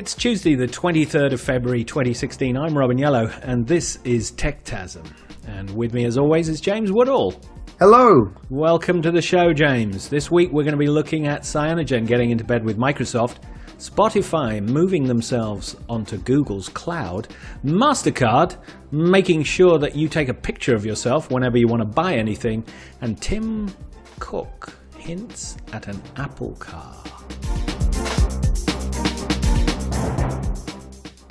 It's Tuesday, the 23rd of February 2016. I'm Robin Yellow, and this is Techtasm. And with me, as always, is James Woodall. Hello. Welcome to the show, James. This week, we're going to be looking at Cyanogen getting into bed with Microsoft, Spotify moving themselves onto Google's cloud, Mastercard making sure that you take a picture of yourself whenever you want to buy anything, and Tim Cook hints at an Apple car.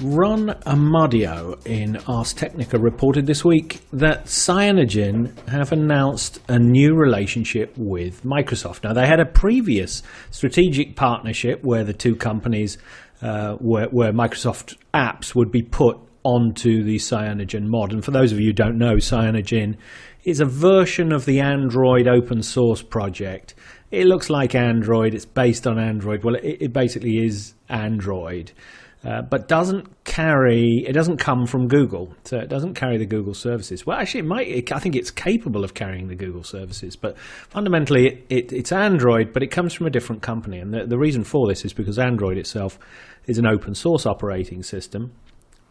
Ron Amadio in Ars Technica reported this week that Cyanogen have announced a new relationship with Microsoft. Now, they had a previous strategic partnership where the two companies, where Microsoft apps would be put onto the Cyanogen mod. And for those of you who don't know, Cyanogen is a version of the Android open source project. It looks like Android. It's based on Android. Well, it basically is Android. But doesn't come from Google, so it doesn't carry the Google services. Well, actually, I think it's capable of carrying the Google services, but fundamentally it's Android, but it comes from a different company. And the reason for this is because Android itself is an open source operating system.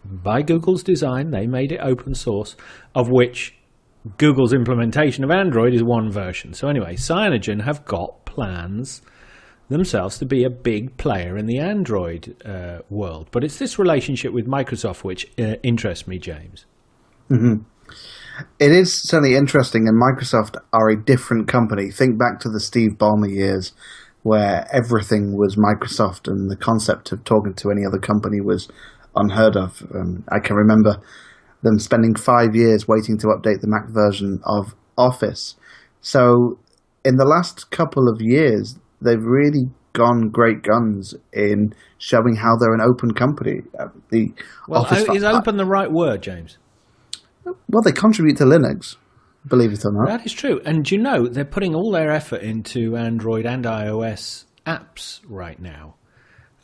By Google's design, they made it open source, of which Google's implementation of Android is one version. So anyway, Cyanogen have got plans themselves to be a big player in the Android world. But it's this relationship with Microsoft which interests me, James. Mm-hmm. It is certainly interesting, and Microsoft are a different company. Think back to the Steve Ballmer years where everything was Microsoft and the concept of talking to any other company was unheard of. I can remember them spending 5 years waiting to update the Mac version of Office. So in the last couple of years, they've really gone great guns in showing how they're an open company. Is open the right word, James? Well, they contribute to Linux, believe it or not. That is true. And you know, they're putting all their effort into Android and iOS apps right now.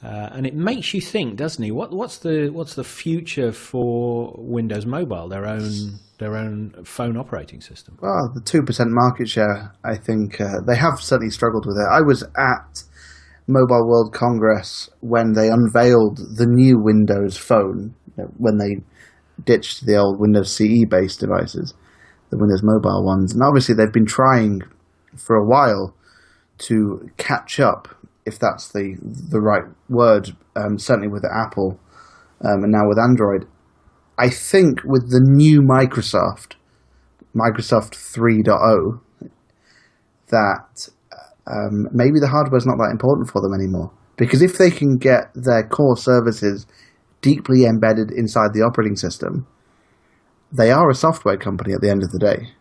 And it makes you think, doesn't it? What's the future for Windows Mobile, their own phone operating system? Well, the 2% market share, I think they have certainly struggled with it. I was at Mobile World Congress when they unveiled the new Windows Phone, when they ditched the old Windows CE-based devices, the Windows Mobile ones. And obviously they've been trying for a while to catch up, if that's the right word, certainly with Apple and now with Android. I think with the new Microsoft 3.0, that maybe the hardware's not that important for them anymore. Because if they can get their core services deeply embedded inside the operating system, they are a software company at the end of the day.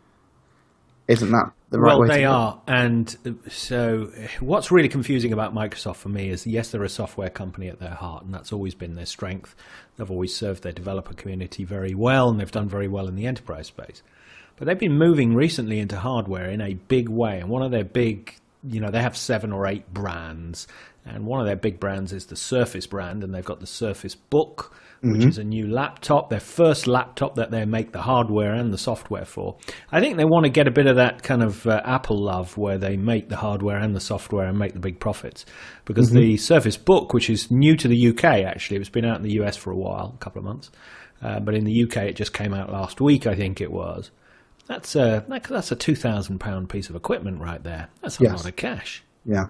Isn't that the right way to go? Well, they are. And so what's really confusing about Microsoft for me is, yes, they're a software company at their heart, and that's always been their strength. They've always served their developer community very well, and they've done very well in the enterprise space. But they've been moving recently into hardware in a big way. And one of their big, they have 7 or 8 brands. And one of their big brands is the Surface brand, and they've got the Surface Book, which is a new laptop, their first laptop that they make the hardware and the software for. I think they want to get a bit of that kind of Apple love where they make the hardware and the software and make the big profits. Because the Surface Book, which is new to the UK actually, it's been out in the US for a while, a couple of months, but in the UK it just came out last week, I think it was. That's a £2,000 piece of equipment right there. That's a lot of cash. Yeah.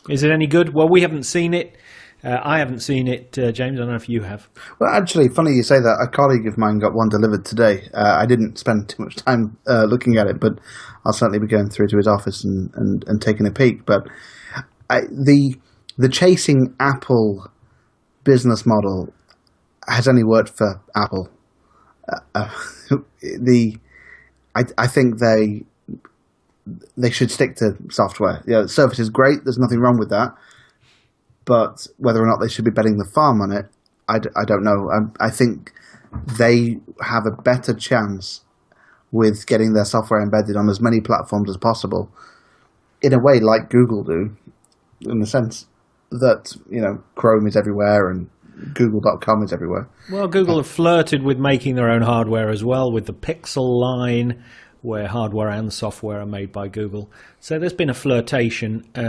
Is it any good? Well, we haven't seen it. I haven't seen it, James. I don't know if you have. Well, actually, funny you say that. A colleague of mine got one delivered today. I didn't spend too much time looking at it, but I'll certainly be going through to his office and taking a peek. But the chasing Apple business model has only worked for Apple. I think they should stick to software. Surface is great. There's nothing wrong with that. But whether or not they should be betting the farm on it, I don't know. I think they have a better chance with getting their software embedded on as many platforms as possible, in a way like Google do, in the sense that, Chrome is everywhere and Google.com is everywhere. Well, Google have flirted with making their own hardware as well, with the Pixel line, where hardware and software are made by Google. So there's been a flirtation, by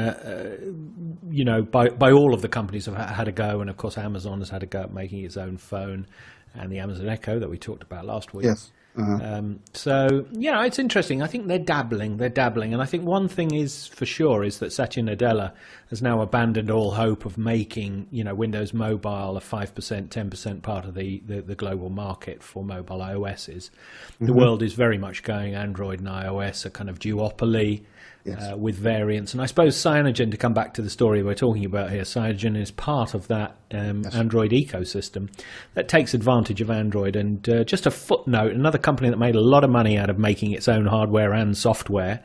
all of the companies have had a go, and of course Amazon has had a go at making its own phone, and the Amazon Echo that we talked about last week. Yes. It's interesting. I think they're dabbling, and I think one thing is for sure is that Satya Nadella has now abandoned all hope of making Windows Mobile a 5%, 10% part of the global market for mobile OSs. The world is very much going Android and iOS, a kind of duopoly. Yes. With variants. And I suppose Cyanogen, to come back to the story we're talking about here, Cyanogen is part of that Android ecosystem that takes advantage of Android. And just a footnote, another company that made a lot of money out of making its own hardware and software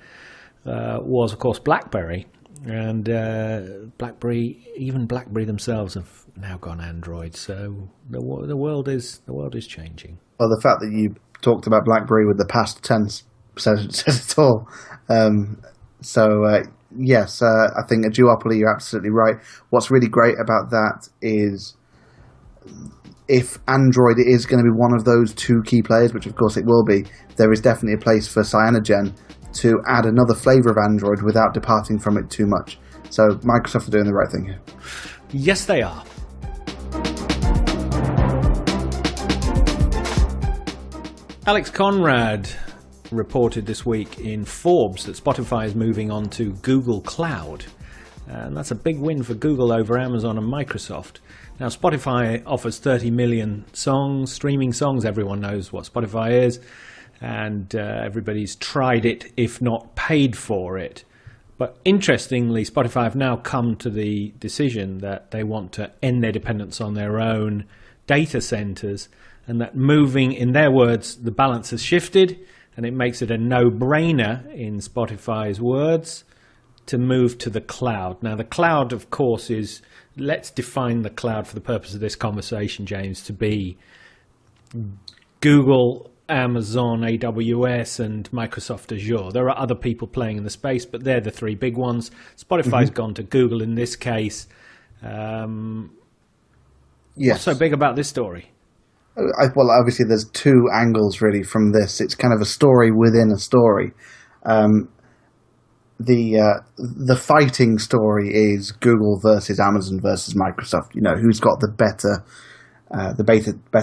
was, of course, BlackBerry. And BlackBerry themselves have now gone Android. So the world is changing. Well, the fact that you talked about BlackBerry with the past tense says it all. Yes, I think a duopoly, you're absolutely right. What's really great about that is if Android is going to be one of those two key players, which of course it will be, there is definitely a place for Cyanogen to add another flavor of Android without departing from it too much. So Microsoft are doing the right thing here. Yes, they are. Alex Conrad reported this week in Forbes that Spotify is moving on to Google Cloud. And that's a big win for Google over Amazon and Microsoft. Now, Spotify offers 30 million songs, streaming songs. Everyone knows what Spotify is. And everybody's tried it, if not paid for it. But interestingly, Spotify have now come to the decision that they want to end their dependence on their own data centers, and that moving, in their words, the balance has shifted. And it makes it a no-brainer, in Spotify's words, to move to the cloud. Now, the cloud, of course, is, let's define the cloud for the purpose of this conversation, James, to be Google, Amazon, AWS, and Microsoft Azure. There are other people playing in the space, but they're the three big ones. Spotify's gone to Google in this case. Yes. What's so big about this story? Well, obviously, there's two angles really from this. It's kind of a story within a story. The fighting story is Google versus Amazon versus Microsoft. Who's got the better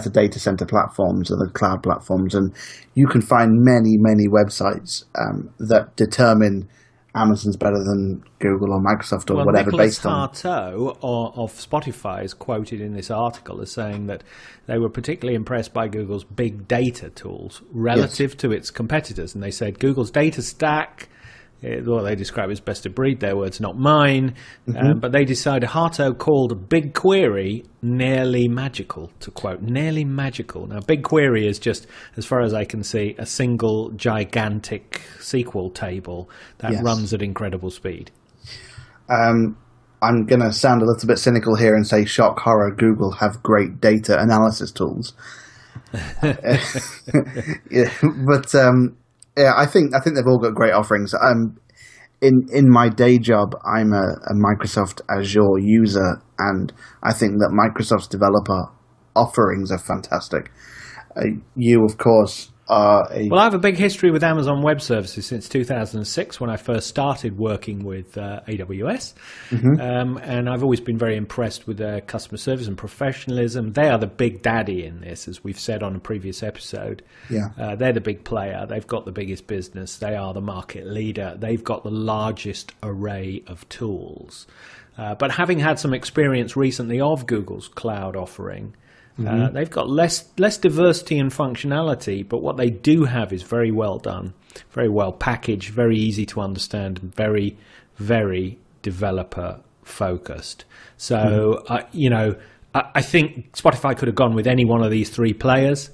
data center platforms or the cloud platforms, and you can find many websites that determine Amazon's better than Google or Microsoft or whatever. Nicholas based on. Harto of Spotify is quoted in this article as saying that they were particularly impressed by Google's big data tools relative to its competitors. And they said Google's data stack, what they describe as best of breed, their words, not mine. But they decided, Harto called BigQuery nearly magical, to quote, nearly magical. Now, BigQuery is just, as far as I can see, a single gigantic SQL table that runs at incredible speed. I'm going to sound a little bit cynical here and say, shock, horror, Google have great data analysis tools. I think they've all got great offerings. In my day job, I'm a Microsoft Azure user, and I think that Microsoft's developer offerings are fantastic. You, of course, are Well, I have a big history with Amazon Web Services since 2006 when I first started working with AWS. And I've always been very impressed with their customer service and professionalism. They are the big daddy in this, as we've said on a previous episode. They're the big player. They've got the biggest business. They are the market leader. They've got the largest array of tools. But having had some experience recently of Google's cloud offering, they've got less diversity and functionality, but what they do have is very well done, very well packaged, very easy to understand, and very, very developer focused. So, I think Spotify could have gone with any one of these three players.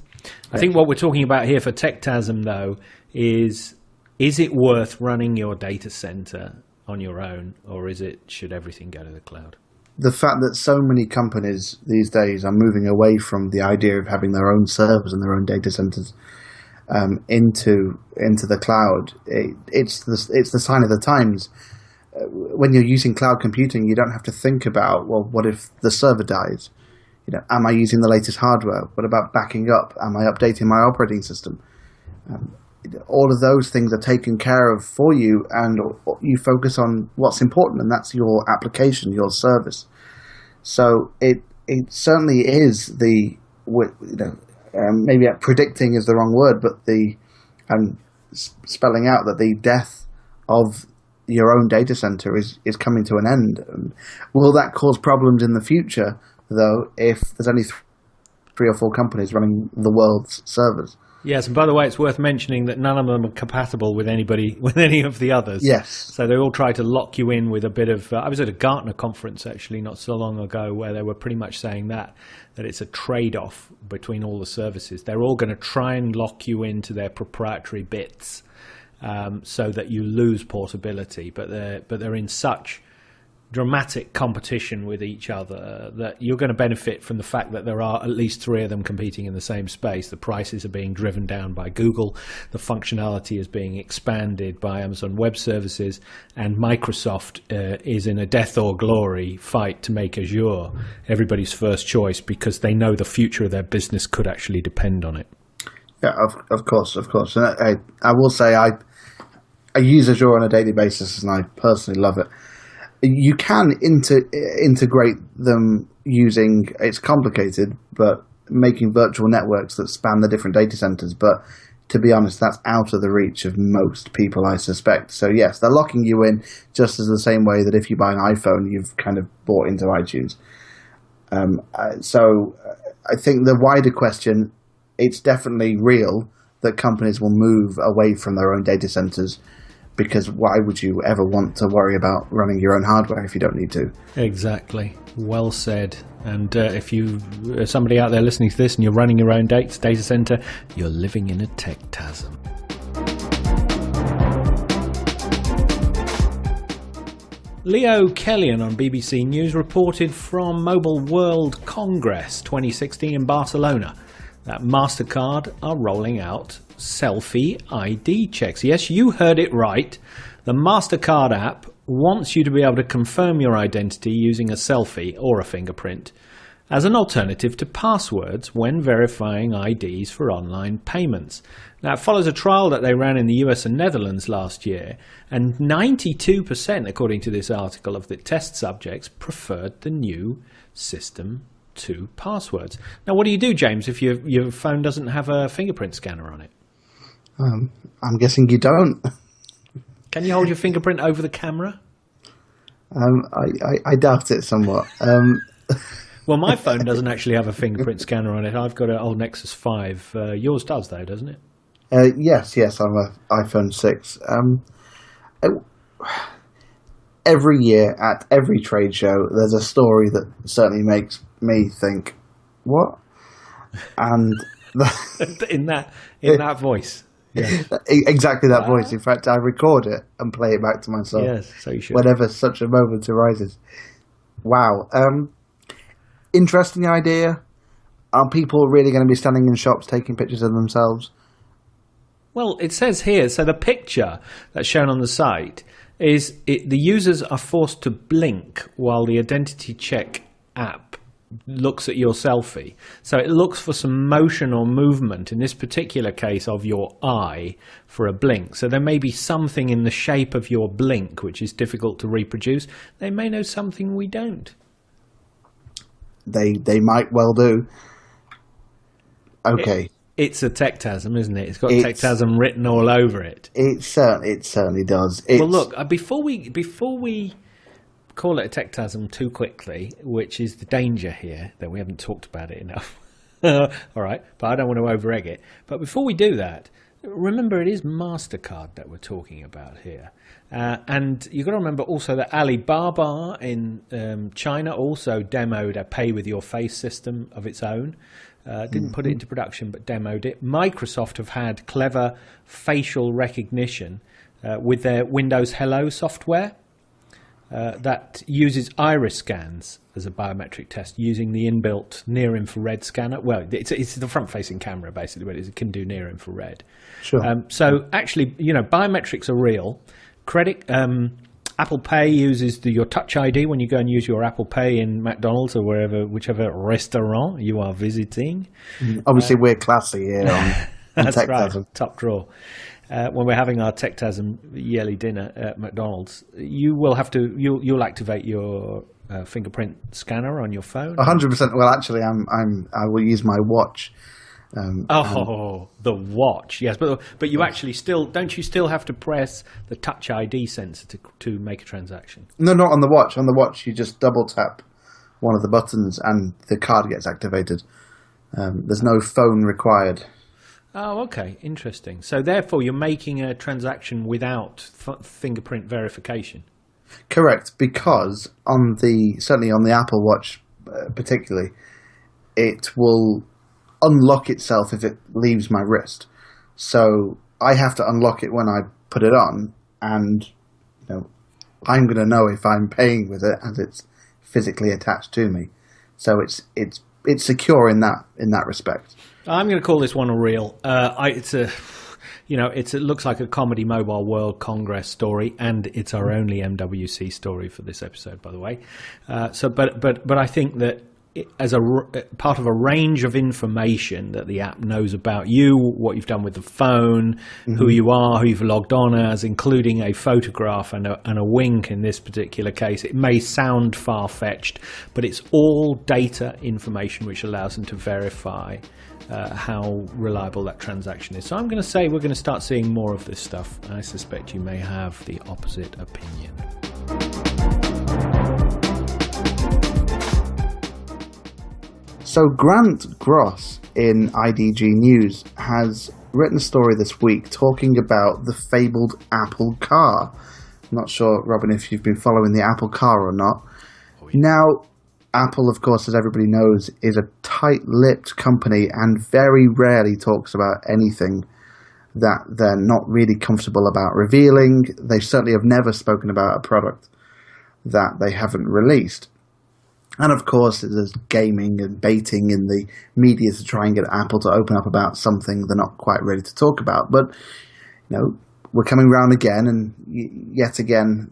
I think what we're talking about here for Techtasm, though, is it worth running your data center on your own, or should everything go to the cloud? The fact that so many companies these days are moving away from the idea of having their own servers and their own data centers into the cloud, it's the sign of the times. When you're using cloud computing, you don't have to think about, well, what if the server dies? Am I using the latest hardware? What about backing up? Am I updating my operating system? all of those things are taken care of for you, and you focus on what's important, and that's your application, your service. So it certainly is maybe predicting is the wrong word, but spelling out that the death of your own data center is coming to an end. Will that cause problems in the future, though, if there's only 3 or 4 companies running the world's servers? Yes, and by the way, it's worth mentioning that none of them are compatible with any of the others. Yes. So they all try to lock you in with a bit of... I was at a Gartner conference, actually, not so long ago, where they were pretty much saying that it's a trade-off between all the services. They're all going to try and lock you into their proprietary bits so that you lose portability, but they're in such dramatic competition with each other that you're going to benefit from the fact that there are at least 3 of them competing in the same space. The prices are being driven down by Google, the functionality is being expanded by Amazon Web Services, and Microsoft is in a death or glory fight to make Azure everybody's first choice, because they know the future of their business could actually depend on it. Yeah, of course. And I will say I use Azure on a daily basis, and I personally love it. You can integrate them using, it's complicated, but making virtual networks that span the different data centers. But to be honest, that's out of the reach of most people, I suspect. So yes, they're locking you in just as the same way that if you buy an iPhone, you've kind of bought into iTunes. So I think the wider question, it's definitely real that companies will move away from their own data centers, because why would you ever want to worry about running your own hardware if you don't need to? Exactly. Well said. And if you somebody out there listening to this and you're running your own data center, you're living in a Techtasm. Leo Kellyan on BBC News reported from Mobile World Congress 2016 in Barcelona that Mastercard are rolling out selfie ID checks. Yes, you heard it right. The Mastercard app wants you to be able to confirm your identity using a selfie or a fingerprint as an alternative to passwords when verifying IDs for online payments. Now, it follows a trial that they ran in the US and Netherlands last year, and 92%, according to this article, of the test subjects preferred the new system to passwords. Now, what do you do, James, if your phone doesn't have a fingerprint scanner on it? I'm guessing you don't. Can you hold your fingerprint over the camera? I doubt it somewhat. Well, my phone doesn't actually have a fingerprint scanner on it. I've got an old Nexus 5. Yours does, though, doesn't it? Yes, I'm an iPhone 6. Every year at every trade show, there's a story that certainly makes me think, what? And in that voice. Yeah. Exactly that voice. In fact, I record it and play it back to myself. Yes, so you should. Whenever such a moment arises. Wow. Interesting idea. Are people really going to be standing in shops taking pictures of themselves? Well, it says here, so the picture that's shown on the site is the users are forced to blink while the identity check app looks at your selfie. So it looks for some motion or movement, in this particular case of your eye, for a blink. So there may be something in the shape of your blink which is difficult to reproduce. They may know something we don't. They might well do. Okay. It's a Techtasm, isn't it? It's got Techtasm written all over it. It certainly does. Well, look, before we call it a Techtasm too quickly, which is the danger here, that we haven't talked about it enough. All right, but I don't want to over-egg it. But before we do that, remember it is MasterCard that we're talking about here. And you've got to remember also that Alibaba in China also demoed a pay-with-your-face system of its own. Didn't put it into production, but demoed it. Microsoft have had clever facial recognition with their Windows Hello software that uses iris scans as a biometric test using the inbuilt near-infrared scanner. Well, it's the front-facing camera, basically, but it can do near-infrared. Sure. So actually, biometrics are real. Apple Pay uses your Touch ID when you go and use your Apple Pay in McDonald's or whichever restaurant you are visiting. Obviously, we're classy here on That's Techtasm. right, top drawer. when we're having our Techtasm yearly dinner at McDonald's, you'll activate your fingerprint scanner on your phone. 100%. Well, actually, I will use my watch. The watch, yes, but you actually don't you still have to press the Touch ID sensor to make a transaction? No, not on the watch. On the watch, you just double tap one of the buttons and the card gets activated. There's no phone required. Oh, okay, interesting. So therefore, you're making a transaction without fingerprint verification. Correct, because certainly on the Apple Watch, particularly, it will unlock itself if it leaves my wrist. So I have to unlock it when I put it on, and I'm going to know if I'm paying with it as it's physically attached to me. So it's secure in that respect. I'm going to call this one a reel. It looks like a Comedy Mobile World Congress story, and it's our only MWC story for this episode, by the way. But I think that as a part of a range of information that the app knows about you, what you've done with the phone, who you are, who you've logged on as, including a photograph and a wink in this particular case. It may sound far-fetched, but it's all data information which allows them to verify how reliable that transaction is. So I'm going to say we're going to start seeing more of this stuff. I suspect you may have the opposite opinion. So Grant Gross in IDG News has written a story this week talking about the fabled Apple car. I'm not sure, Robin, if you've been following the Apple car or not. Oh, yeah. Now, Apple, of course, as everybody knows, is a tight-lipped company and very rarely talks about anything that they're not really comfortable about revealing. They certainly have never spoken about a product that they haven't released. And of course, there's gaming and baiting in the media to try and get Apple to open up about something they're not quite ready to talk about. But, we're coming round again, and yet again,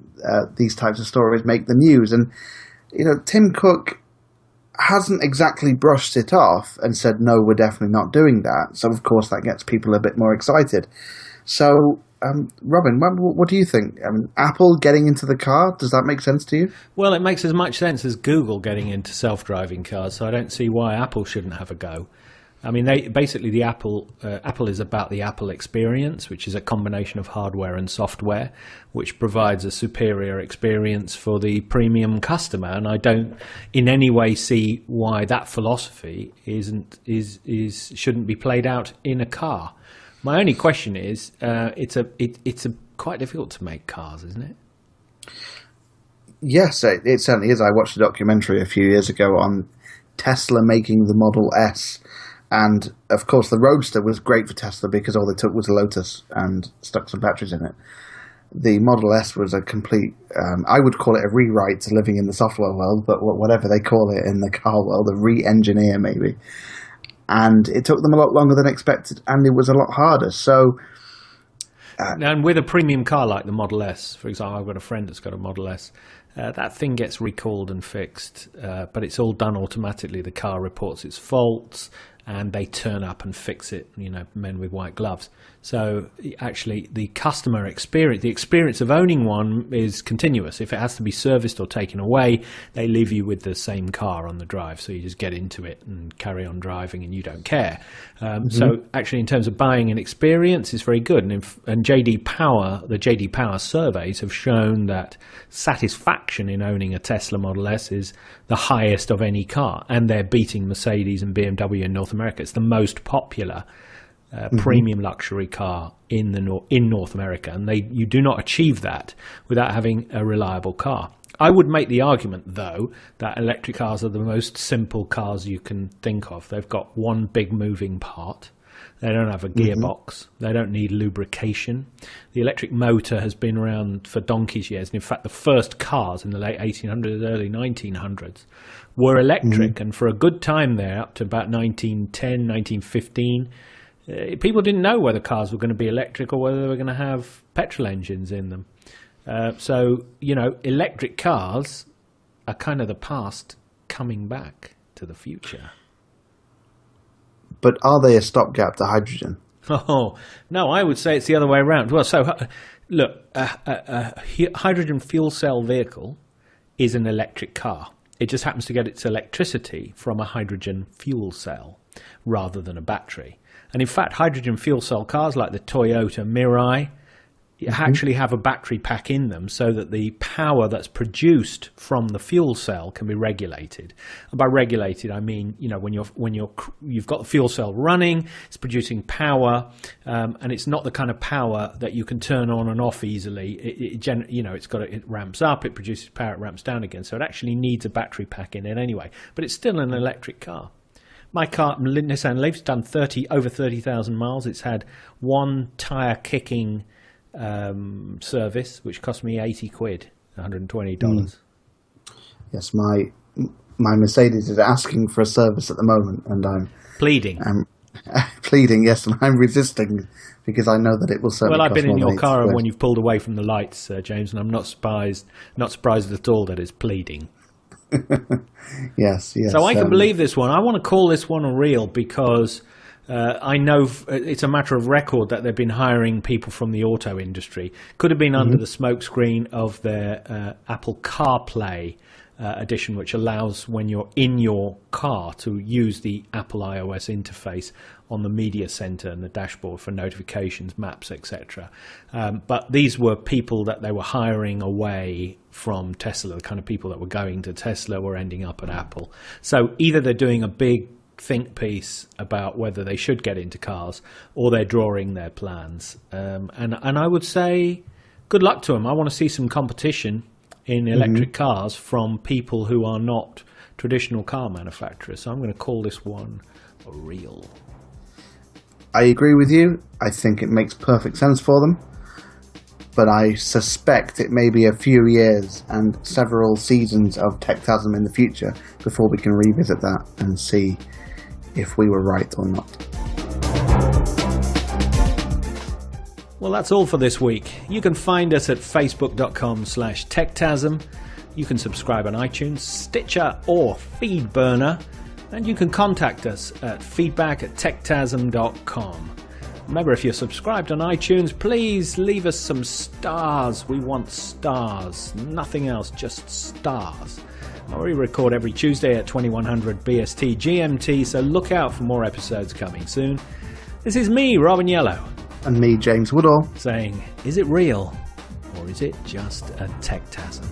these types of stories make the news. And, Tim Cook hasn't exactly brushed it off and said, no, we're definitely not doing that. So, of course, that gets people a bit more excited. So, Robin, what do you think? Apple getting into the car, does that make sense to you? Well, it makes as much sense as Google getting into self-driving cars, so I don't see why Apple shouldn't have a go. I mean, Apple is about the Apple experience, which is a combination of hardware and software, which provides a superior experience for the premium customer. And I don't in any way see why that philosophy shouldn't be played out in a car. My only question is, it's quite difficult to make cars, isn't it? Yes, it certainly is. I watched a documentary a few years ago on Tesla making the Model S. And, of course, the Roadster was great for Tesla because all they took was a Lotus and stuck some batteries in it. The Model S was a complete, I would call it a rewrite to living in the software world, but whatever they call it in the car world, a re-engineer maybe. And it took them a lot longer than expected, and it was a lot harder. So, and with a premium car like the Model S, for example, I've got a friend that's got a Model S. That thing gets recalled and fixed, but it's all done automatically. The car reports its faults, and they turn up and fix it, men with white gloves. So actually the customer experience, the experience of owning one is continuous. If it has to be serviced or taken away, they leave you with the same car on the drive. So you just get into it and carry on driving and you don't care. So actually in terms of buying an experience, it's very good. And JD Power, the JD Power surveys have shown that satisfaction in owning a Tesla Model S is the highest of any car. And they're beating Mercedes and BMW in North America. It's the most popular premium luxury car in North America, and you do not achieve that without having a reliable car. I would make the argument, though, that electric cars are the most simple cars you can think of. They've got one big moving part. They don't have a gearbox. They don't need lubrication. The electric motor has been around for donkey's years. And in fact, the first cars in the late 1800s, early 1900s were electric. And for a good time there, up to about 1910, 1915, people didn't know whether cars were going to be electric or whether they were going to have petrol engines in them. So, electric cars are kind of the past coming back to the future. But are they a stopgap to hydrogen? Oh, no, I would say it's the other way around. Well, so look, hydrogen fuel cell vehicle is an electric car. It just happens to get its electricity from a hydrogen fuel cell rather than a battery. And in fact, hydrogen fuel cell cars like the Toyota Mirai actually have a battery pack in them so that the power that's produced from the fuel cell can be regulated. And by regulated, I mean, when you've got the fuel cell running, it's producing power, and it's not the kind of power that you can turn on and off easily. It ramps up, it produces power, it ramps down again. So it actually needs a battery pack in it anyway. But it's still an electric car. My car, Nissan Leaf's done over 30,000 miles. It's had one tire kicking service, which cost me £80, $120. Yes, my Mercedes is asking for a service at the moment, and I'm pleading. Pleading, yes, and I'm resisting because I know that it will certainly. Well, I've cost been in more your than car £80. when you've pulled away from the lights, James, and I'm not surprised at all that it's pleading. Yes. So I can believe this one. I want to call this one a real because I know it's a matter of record that they've been hiring people from the auto industry. Could have been under the smokescreen of their Apple CarPlay edition, which allows when you're in your car to use the Apple iOS interface on the media center and the dashboard for notifications, maps, etc. But these were people that they were hiring away from Tesla, the kind of people that were going to Tesla were ending up at Apple. So either they're doing a big think piece about whether they should get into cars, or they're drawing their plans. And I would say good luck to them. I want to see some competition in electric cars from people who are not traditional car manufacturers. So I'm going to call this one a real. I agree with you. I think it makes perfect sense for them. But I suspect it may be a few years and several seasons of Techtasm in the future before we can revisit that and see if we were right or not. Well, that's all for this week. You can find us at facebook.com/Techtasm. You can subscribe on iTunes, Stitcher, or FeedBurner. And you can contact us at feedback@techtasm.com. Remember, if you're subscribed on iTunes, please leave us some stars. We want stars. Nothing else, just stars. We record every Tuesday at 2100 BST GMT, so look out for more episodes coming soon. This is me, Robin Yellow. And me, James Woodall. Saying, is it real? Or is it just a Techtasm?